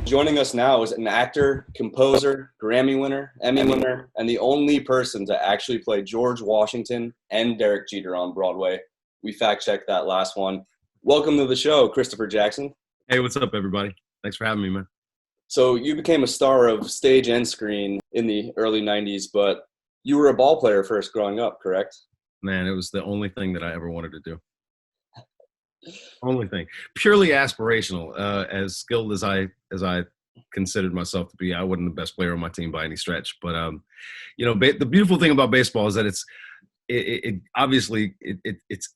Joining us now is an actor, composer, Grammy winner, Emmy winner, and the only person to actually play George Washington and Derek Jeter on Broadway. We fact-checked that last one. Welcome to the show, Christopher Jackson. Hey, what's up, everybody? Thanks for having me, man. So you became a star of stage and screen in the early 90s, but you were a ball player first growing up, correct? Man, it was the only thing that I ever wanted to do. Only thing. Purely aspirational. As skilled as I considered myself to be, I wasn't the best player on my team by any stretch. But the beautiful thing about baseball is that it's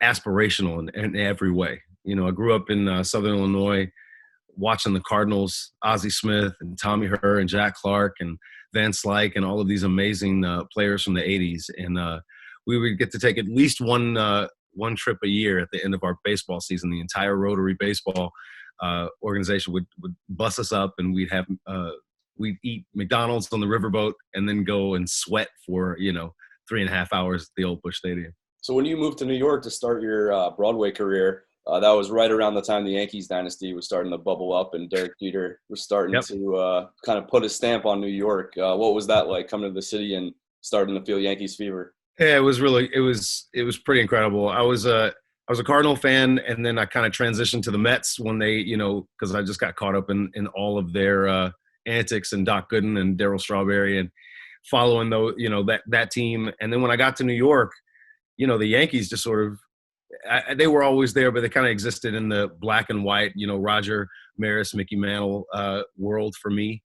aspirational in every way. You know, I grew up in Southern Illinois, watching the Cardinals, Ozzie Smith and Tommy Herr and Jack Clark and Van Slyke and all of these amazing players from the '80s, and we would get to take at least one trip a year at the end of our baseball season. The entire Rotary baseball organization would bus us up, and we'd eat McDonald's on the riverboat and then go and sweat for 3.5 hours at the old Busch Stadium. So when you moved to New York to start your Broadway career, that was right around the time the Yankees dynasty was starting to bubble up and Derek Jeter was starting to kind of put his stamp on New York. What was that like, coming to the city and starting to feel Yankees fever? Yeah, it was pretty incredible. I was a Cardinal fan, and then I kind of transitioned to the Mets when they, because I just got caught up in all of their antics and Doc Gooden and Darryl Strawberry and following that team. And then when I got to New York, the Yankees just sort of they were always there, but they kind of existed in the black and white, Roger Maris, Mickey Mantle world for me.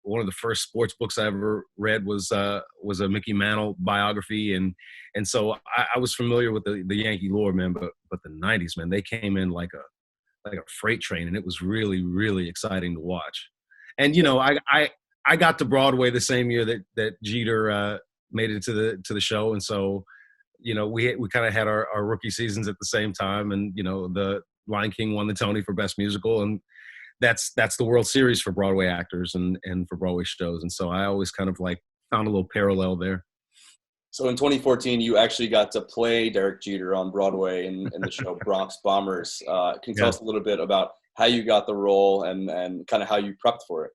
One of the first sports books I ever read was a Mickey Mantle biography, and so I was familiar with the Yankee lore, man. But the '90s, man, they came in like a freight train, and it was really, really exciting to watch. And I got to Broadway the same year that Jeter made it to the show, and so we kind of had our rookie seasons at the same time, and the Lion King won the Tony for Best Musical, and that's the World Series for Broadway actors and for Broadway shows. And so I always kind of like found a little parallel there. So in 2014, you actually got to play Derek Jeter on Broadway in the show Bronx Bombers. Can you tell us a little bit about how you got the role and kind of how you prepped for it?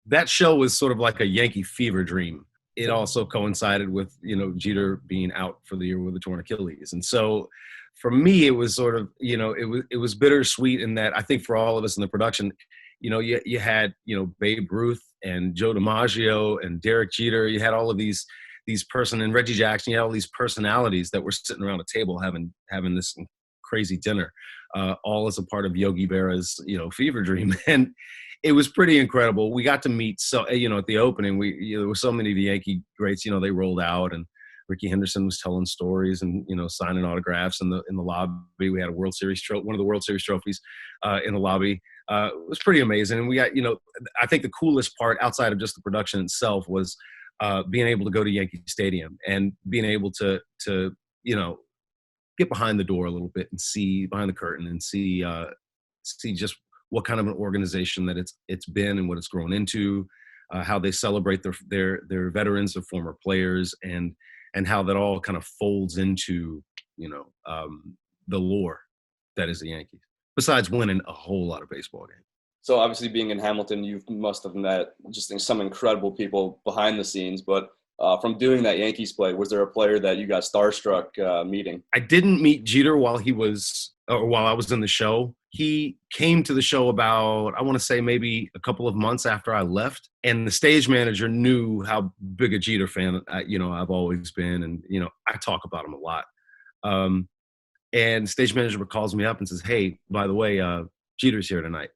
That show was sort of like a Yankee Fever dream. It also coincided with, Jeter being out for the year with a torn Achilles. And so for me, it was sort of, it was bittersweet in that I think for all of us in the production, you had, Babe Ruth and Joe DiMaggio and Derek Jeter. You had all of these and Reggie Jackson. You had all these personalities that were sitting around a table having this crazy dinner, all as a part of Yogi Berra's, fever dream. And it was pretty incredible. We got to meet, at the opening, there were so many of the Yankee greats, they rolled out, and Ricky Henderson was telling stories and, signing autographs in the lobby. We had one of the World Series trophies in the lobby. It was pretty amazing. And we got, I think the coolest part outside of just the production itself was being able to go to Yankee Stadium and being able to get behind the door a little bit and see behind the curtain and see just what kind of an organization that it's been and what it's grown into, how they celebrate their veterans, their former players, and how that all kind of folds into, the lore that is the Yankees, besides winning a whole lot of baseball games. So obviously being in Hamilton, you must have met just some incredible people behind the scenes, but from doing that Yankees play, was there a player that you got starstruck meeting? I didn't meet Jeter while I was in the show. He came to the show about, I want to say maybe a couple of months after I left. And the stage manager knew how big a Jeter fan, I've always been. And, I talk about him a lot. And the stage manager calls me up and says, "Hey, by the way, Jeter's here tonight."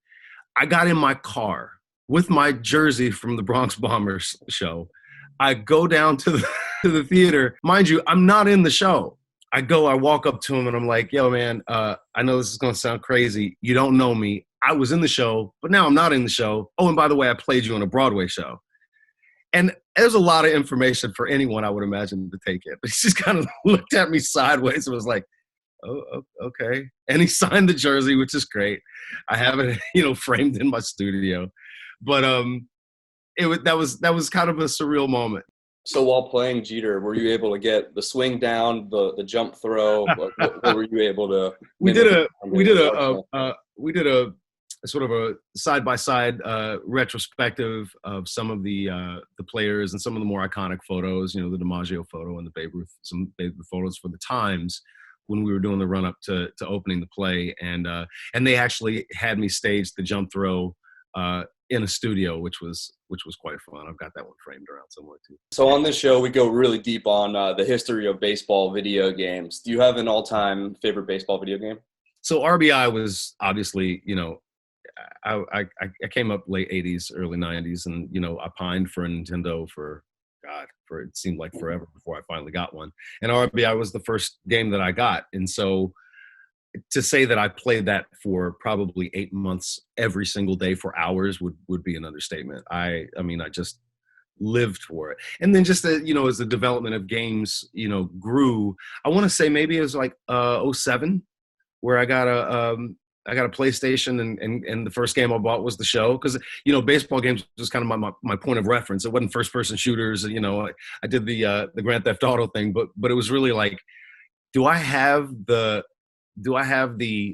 I got in my car with my jersey from the Bronx Bombers show. I go down to the theater. Mind you, I'm not in the show. I walk up to him and I'm like, "Yo, man, I know this is going to sound crazy. You don't know me. I was in the show, but now I'm not in the show. Oh, and by the way, I played you on a Broadway show." And there's a lot of information for anyone, I would imagine, to take it. But he just kind of looked at me sideways and was like, "Oh, okay." And he signed the jersey, which is great. I have it, framed in my studio. But that was kind of a surreal moment. So while playing Jeter, were you able to get the swing down, the jump throw? What were you able to? We did a sort of a side-by-side retrospective of some of the players and some of the more iconic photos, the DiMaggio photo and the Babe Ruth, some Babe Ruth photos for the Times when we were doing the run-up to opening the play. And they actually had me stage the jump throw in a studio, which was quite fun. I've got that one framed around somewhere too. So on this show, we go really deep on the history of baseball video games. Do you have an all-time favorite baseball video game? So RBI was obviously, I came up late 80s, early 90s, and, I pined for a Nintendo for it seemed like forever before I finally got one. And RBI was the first game that I got. And so to say that I played that for probably 8 months every single day for hours would be an understatement. I just lived for it. And then just as the development of games, grew, I want to say maybe it was like 07 where I got a PlayStation and the first game I bought was the show. Cause baseball games was kind of my point of reference. It wasn't first person shooters. I did the Grand Theft Auto thing, but it was really like, do I have the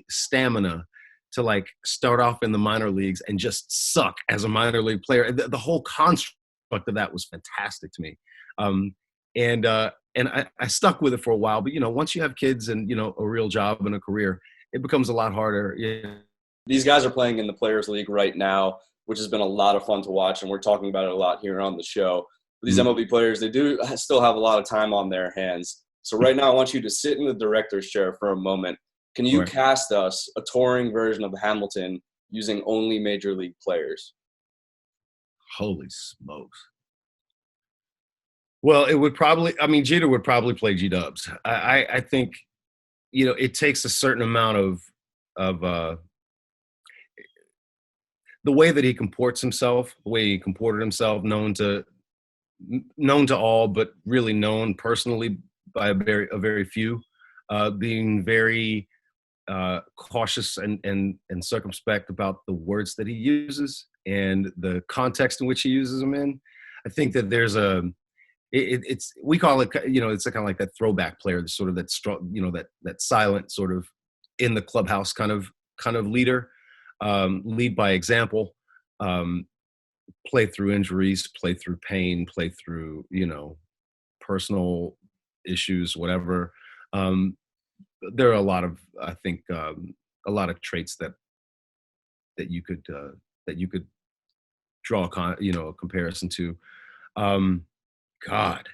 stamina to like start off in the minor leagues and just suck as a minor league player? The whole construct of that was fantastic to me. And I stuck with it for a while, but once you have kids and a real job and a career, it becomes a lot harder. Yeah. These guys are playing in the Players League right now, which has been a lot of fun to watch, and we're talking about it a lot here on the show. But these MLB players, they do still have a lot of time on their hands. So right now, I want you to sit in the director's chair for a moment. Can you cast us a touring version of Hamilton using only major league players? Holy smokes. Well, it would probably, Jeter would probably play G-Dubs. I think, it takes a certain amount of the way that he comports himself, the way he comported himself, known to all, but really known personally by a very few, being very cautious and circumspect about the words that he uses and the context in which he uses them in. I think that there's we call it, it's kind of like that throwback player, the sort of that strong, that silent sort of in the clubhouse kind of leader, lead by example, play through injuries, play through pain, play through, personal issues, whatever. There are a lot of, I think, a lot of traits that you could draw a comparison to. God.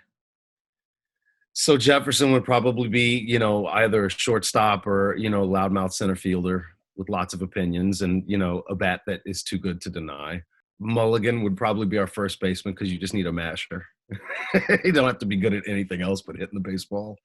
So Jefferson would probably be, either a shortstop or, loudmouth center fielder with lots of opinions and, a bat that is too good to deny. Mulligan would probably be our first baseman because you just need a masher. You don't have to be good at anything else but hitting the baseball.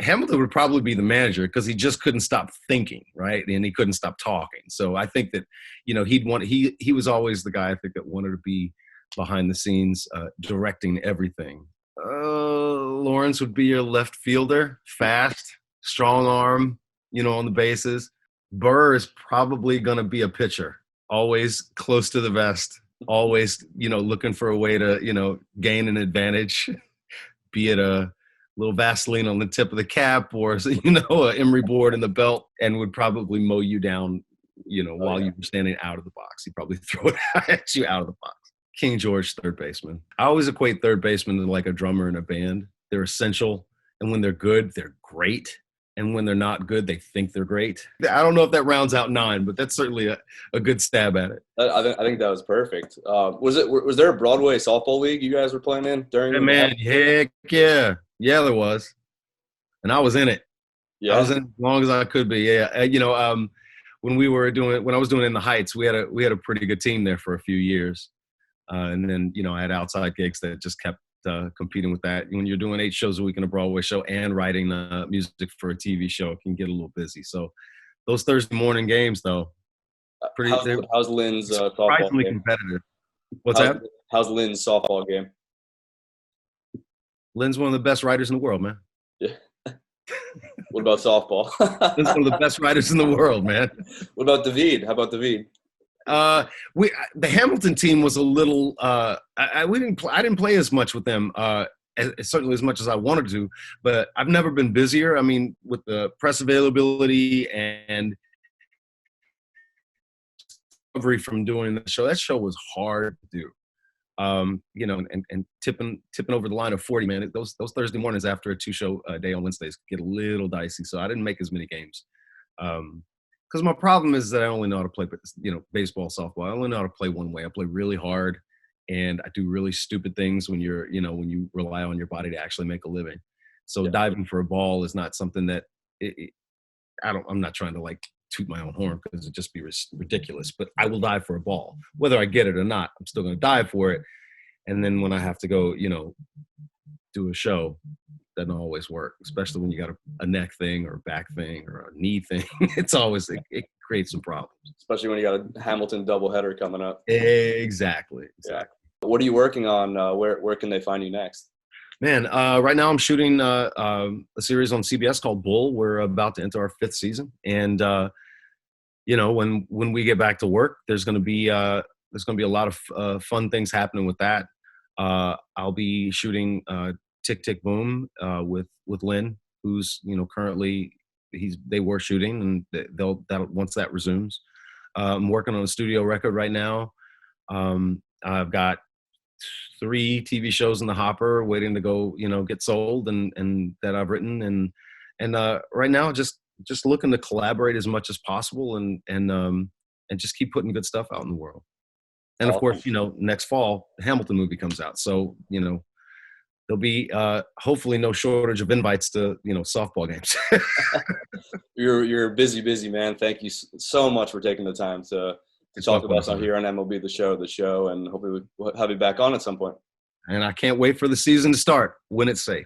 Hamilton would probably be the manager because he just couldn't stop thinking, right? And he couldn't stop talking. So I think that, he was always the guy I think that wanted to be behind the scenes, directing everything. Lawrence would be your left fielder, fast, strong arm, on the bases. Burr is probably going to be a pitcher, always close to the vest, always, looking for a way to, gain an advantage, be it a little Vaseline on the tip of the cap or, a emery board in the belt, and would probably mow you down, while you were standing out of the box. He'd probably throw it at you out of the box. King George, third baseman. I always equate third baseman to like a drummer in a band. They're essential. And when they're good, they're great. And when they're not good, they think they're great. I don't know if that rounds out 9, but that's certainly a good stab at it. I think that was perfect. Was there a Broadway softball league you guys were playing in during? Yeah, man, heck yeah. Yeah, there was. And I was in it. Yeah. I was in it as long as I could be. Yeah. When I was doing it in the Heights, we had a pretty good team there for a few years. And then, I had outside gigs that just kept competing with that. When you're doing 8 shows a week in a Broadway show and writing music for a TV show, it can get a little busy. So those Thursday morning games, though, how's Lynn's surprisingly softball game? Competitive. What's that? How's Lynn's softball game? Lynn's one of the best writers in the world, man. Yeah. What about softball? Lynn's one of the best writers in the world, man. What about David? How about David? The Hamilton team was a little. I didn't play as much with them, certainly as much as I wanted to. But I've never been busier. I mean, with the press availability and recovery from doing that show. That show was hard to do. And tipping over the line of 40, man. Those Thursday mornings after a 2-show day on Wednesdays get a little dicey. So I didn't make as many games. Because my problem is that I only know how to play, baseball, softball. I only know how to play one way. I play really hard, and I do really stupid things when when you rely on your body to actually make a living. So diving for a ball is not something that I'm not trying to like toot my own horn because it'd just be ridiculous, but I will dive for a ball. Whether I get it or not, I'm still going to dive for it. And then when I have to go, do a show, doesn't always work, especially when you got a neck thing or a back thing or a knee thing. It's always, it creates some problems. Especially when you got a Hamilton doubleheader coming up. Exactly. Yeah. What are you working on? Where can they find you next? Man, right now I'm shooting a series on CBS called Bull. We're about to enter our 5th season, and when we get back to work, there's going to be a lot of fun things happening with that. I'll be shooting Tick Tick Boom with Lynn, who's currently they were shooting, and that once that resumes. I'm working on a studio record right now. I've got 3 TV shows in the hopper waiting to go, get sold and that I've written. And right now just looking to collaborate as much as possible and just keep putting good stuff out in the world. And of course, next fall, the Hamilton movie comes out. So, there'll be hopefully no shortage of invites to, softball games. You're a busy man. Thank you so much for taking the time to talk about us here on MLB The Show, and hopefully we'll have you back on at some point. And I can't wait for the season to start when it's safe.